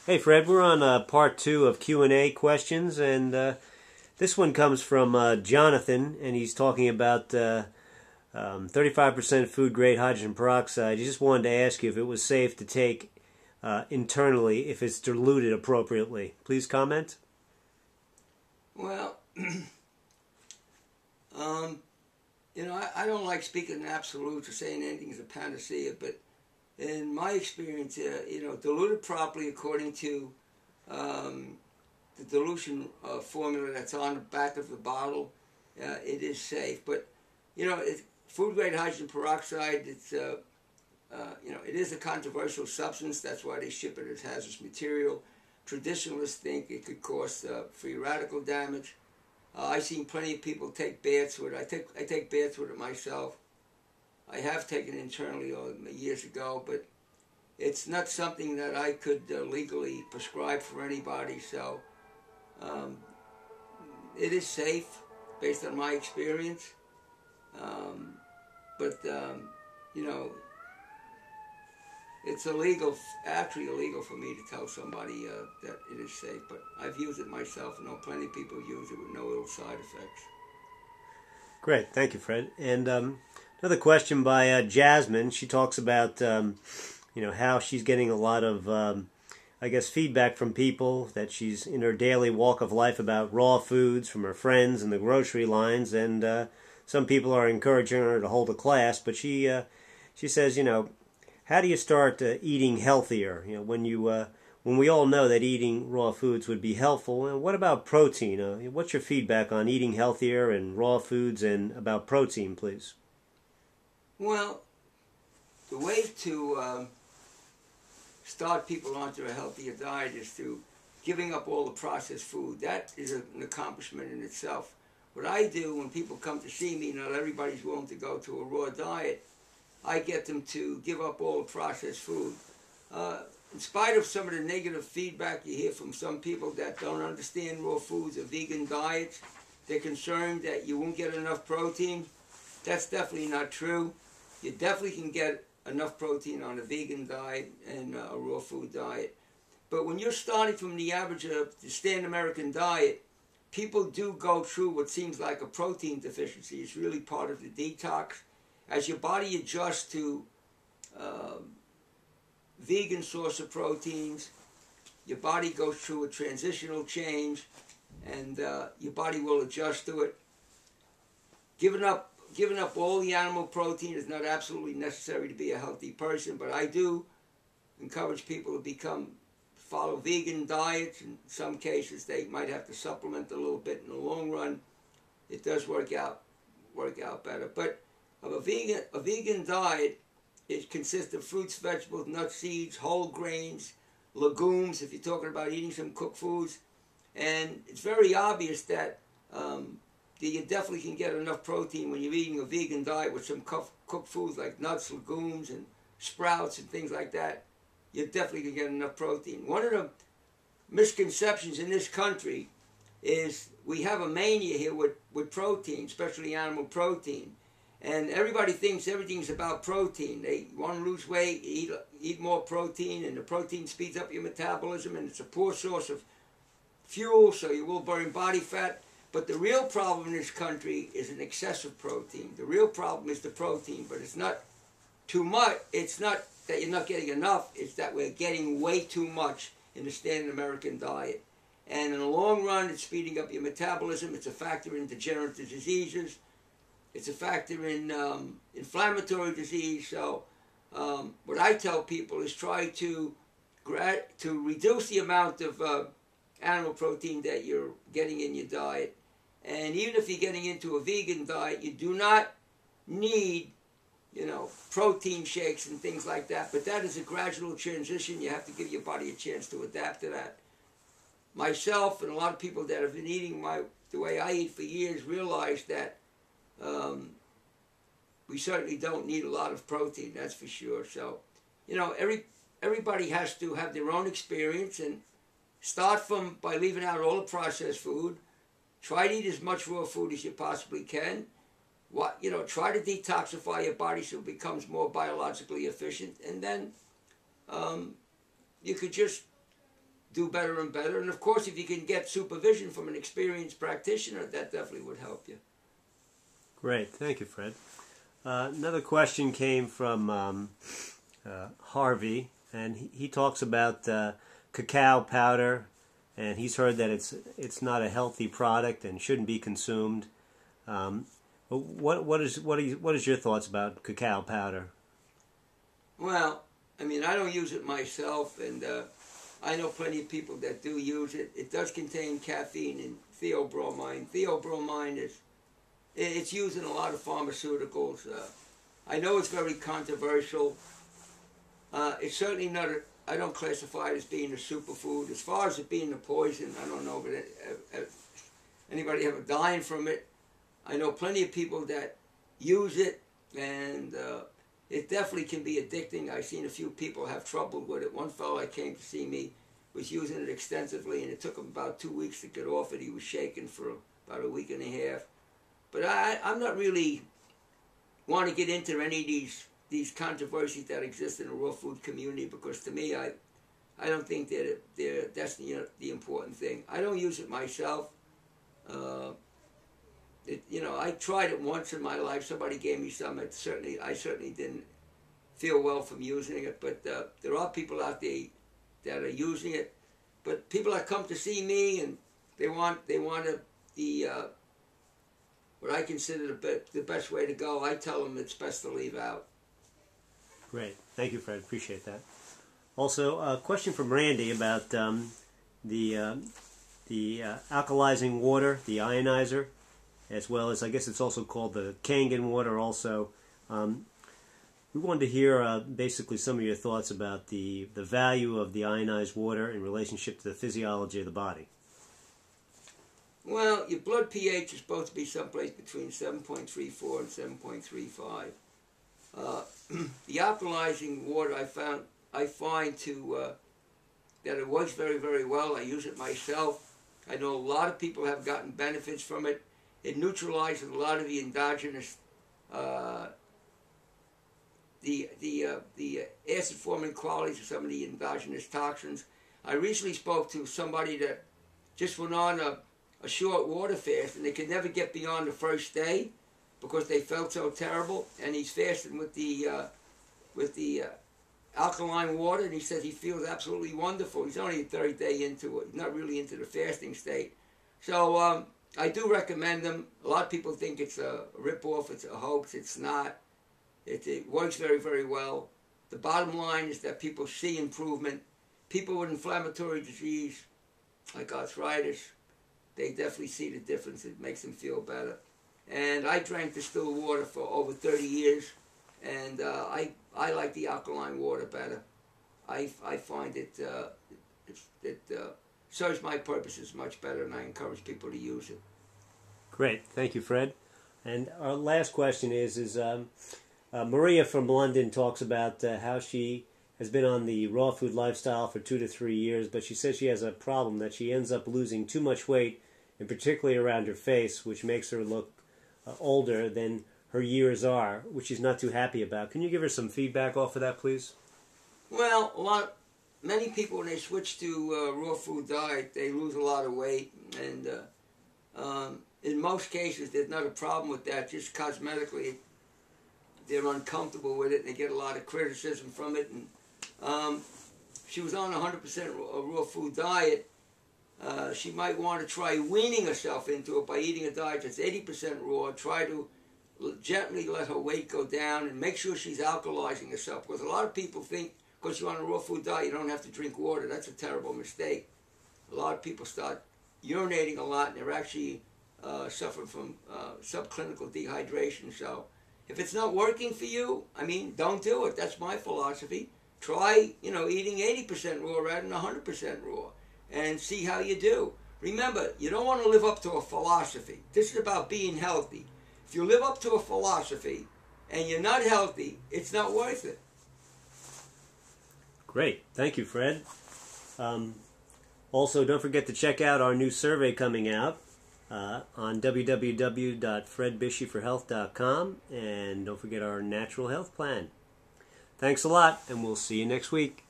Hey Fred, we're on part two of Q&A questions, and this one comes from Jonathan, and he's talking about 35% food-grade hydrogen peroxide. He just wanted to ask you if it was safe to take internally if it's diluted appropriately. Please comment. Well, I don't like speaking in absolutes or saying anything is a panacea, but in my experience, diluted properly according to the dilution formula that's on the back of the bottle, it is safe. But, food-grade hydrogen peroxide, it is a controversial substance. That's why they ship it as hazardous material. Traditionalists think it could cause free radical damage. I've seen plenty of people take baths with it. I take baths with it myself. I have taken it internally years ago, but it's not something that I could legally prescribe for anybody. So it is safe based on my experience. It's actually illegal for me to tell somebody that it is safe. But I've used it myself. I know plenty of people use it with no ill side effects. Great, thank you, Fred. And another question by Jasmine. She talks about how she's getting a lot of feedback from people that she's in her daily walk of life about raw foods from her friends in the grocery lines, and some people are encouraging her to hold a class. But she says, how do you start eating healthier? When we all know that eating raw foods would be helpful. And what about protein? What's your feedback on eating healthier and raw foods and about protein, please? Well, the way to start people onto a healthier diet is through giving up all the processed food. That is an accomplishment in itself. What I do when people come to see me, not everybody's willing to go to a raw diet, I get them to give up all the processed food. In spite of some of the negative feedback you hear from some people that don't understand raw foods or vegan diets, they're concerned that you won't get enough protein. That's definitely not true. You definitely can get enough protein on a vegan diet and a raw food diet. But when you're starting from the average of the standard American diet, people do go through what seems like a protein deficiency. It's really part of the detox. As your body adjusts to vegan source of proteins, your body goes through a transitional change, and your body will adjust to it. Giving up all the animal protein is not absolutely necessary to be a healthy person, but I do encourage people to follow vegan diets. In some cases, they might have to supplement a little bit. In the long run, it does work out better. But a vegan diet, it consists of fruits, vegetables, nuts, seeds, whole grains, legumes, if you're talking about eating some cooked foods. And it's very obvious that you definitely can get enough protein when you're eating a vegan diet with some cooked foods like nuts, legumes, and sprouts and things like that. You definitely can get enough protein. One of the misconceptions in this country is we have a mania here with protein, especially animal protein. And everybody thinks everything's about protein. They want to lose weight, eat more protein, and the protein speeds up your metabolism, and it's a poor source of fuel, so you will burn body fat. But the real problem in this country is an excessive protein. The real problem is the protein, but it's not too much. It's not that you're not getting enough. It's that we're getting way too much in the standard American diet. And in the long run, it's speeding up your metabolism. It's a factor in degenerative diseases. It's a factor in inflammatory disease. So what I tell people is try to reduce the amount of animal protein that you're getting in your diet. And even if you're getting into a vegan diet, you do not need, protein shakes and things like that. But that is a gradual transition. You have to give your body a chance to adapt to that. Myself and a lot of people that have been eating the way I eat for years realize that we certainly don't need a lot of protein, that's for sure. So, everybody has to have their own experience and start by leaving out all the processed food. Try to eat as much raw food as you possibly can. Try to detoxify your body so it becomes more biologically efficient, and then you could just do better and better. And of course, if you can get supervision from an experienced practitioner, that definitely would help you. Great. Thank you, Fred. Another question came from Harvey, and he talks about cacao powder, and he's heard that it's not a healthy product and shouldn't be consumed. What is your thoughts about cacao powder? Well, I mean, I don't use it myself, and I know plenty of people that do use it. It does contain caffeine and theobromine. Theobromine it's used in a lot of pharmaceuticals. I know it's very controversial. It's certainly not I don't classify it as being a superfood. As far as it being a poison, I don't know if anybody ever dying from it. I know plenty of people that use it, and it definitely can be addicting. I've seen a few people have trouble with it. One fellow that came to see me was using it extensively, and it took him about 2 weeks to get off it. He was shaking for about a week and a half. But I'm not really want to get into any of these controversies that exist in the raw food community, because to me, I don't think that that's the important thing. I don't use it myself. I tried it once in my life. Somebody gave me some. I certainly didn't feel well from using it. But there are people out there that are using it. But people that come to see me and they want what I consider the best way to go, I tell them it's best to leave out. Great. Thank you, Fred. Appreciate that. Also, a question from Randy about the alkalizing water, the ionizer, as well as, I guess it's also called the Kangen water also. We wanted to hear basically some of your thoughts about the value of the ionized water in relationship to the physiology of the body. Well, your blood pH is supposed to be someplace between 7.34 and 7.35. The alkalizing water I find that it works very, very well. I use it myself. I know a lot of people have gotten benefits from it. It neutralizes a lot of the endogenous, the acid-forming qualities of some of the endogenous toxins. I recently spoke to somebody that just went on a short water fast, and they could never get beyond the first day because they felt so terrible. And he's fasting with the alkaline water, and he said he feels absolutely wonderful. He's only a third day into it. He's not really into the fasting state. So I do recommend them. A lot of people think it's a rip-off, it's a hoax. It's not. It works very, very well. The bottom line is that people see improvement. People with inflammatory disease, like arthritis, they definitely see the difference. It makes them feel better. And I drank distilled water for over 30 years, and I like the alkaline water better. I find it serves my purposes much better, and I encourage people to use it. Great. Thank you, Fred. And our last question is Maria from London talks about how she has been on the raw food lifestyle for 2 to 3 years, but she says she has a problem that she ends up losing too much weight, and particularly around her face, which makes her look older than her years are, which she's not too happy about. Can you give her some feedback off of that, please? Well, many people, when they switch to raw food diet, they lose a lot of weight, and in most cases, there's not a problem with that. Just cosmetically, they're uncomfortable with it, and they get a lot of criticism from it. And she was on a 100% raw food diet. She might want to try weaning herself into it by eating a diet that's 80% raw. Try to gently let her weight go down and make sure she's alkalizing herself. Because a lot of people think because you're on a raw food diet, you don't have to drink water. That's a terrible mistake. A lot of people start urinating a lot, and they're actually suffering from subclinical dehydration. So if it's not working for you, I mean, don't do it. That's my philosophy. Try, eating 80% raw rather than 100% raw, and see how you do. Remember, you don't want to live up to a philosophy. This is about being healthy. If you live up to a philosophy and you're not healthy, it's not worth it. Great. Thank you, Fred. Also, don't forget to check out our new survey coming out on www.fredbishyforhealth.com, and don't forget our natural health plan. Thanks a lot, and we'll see you next week.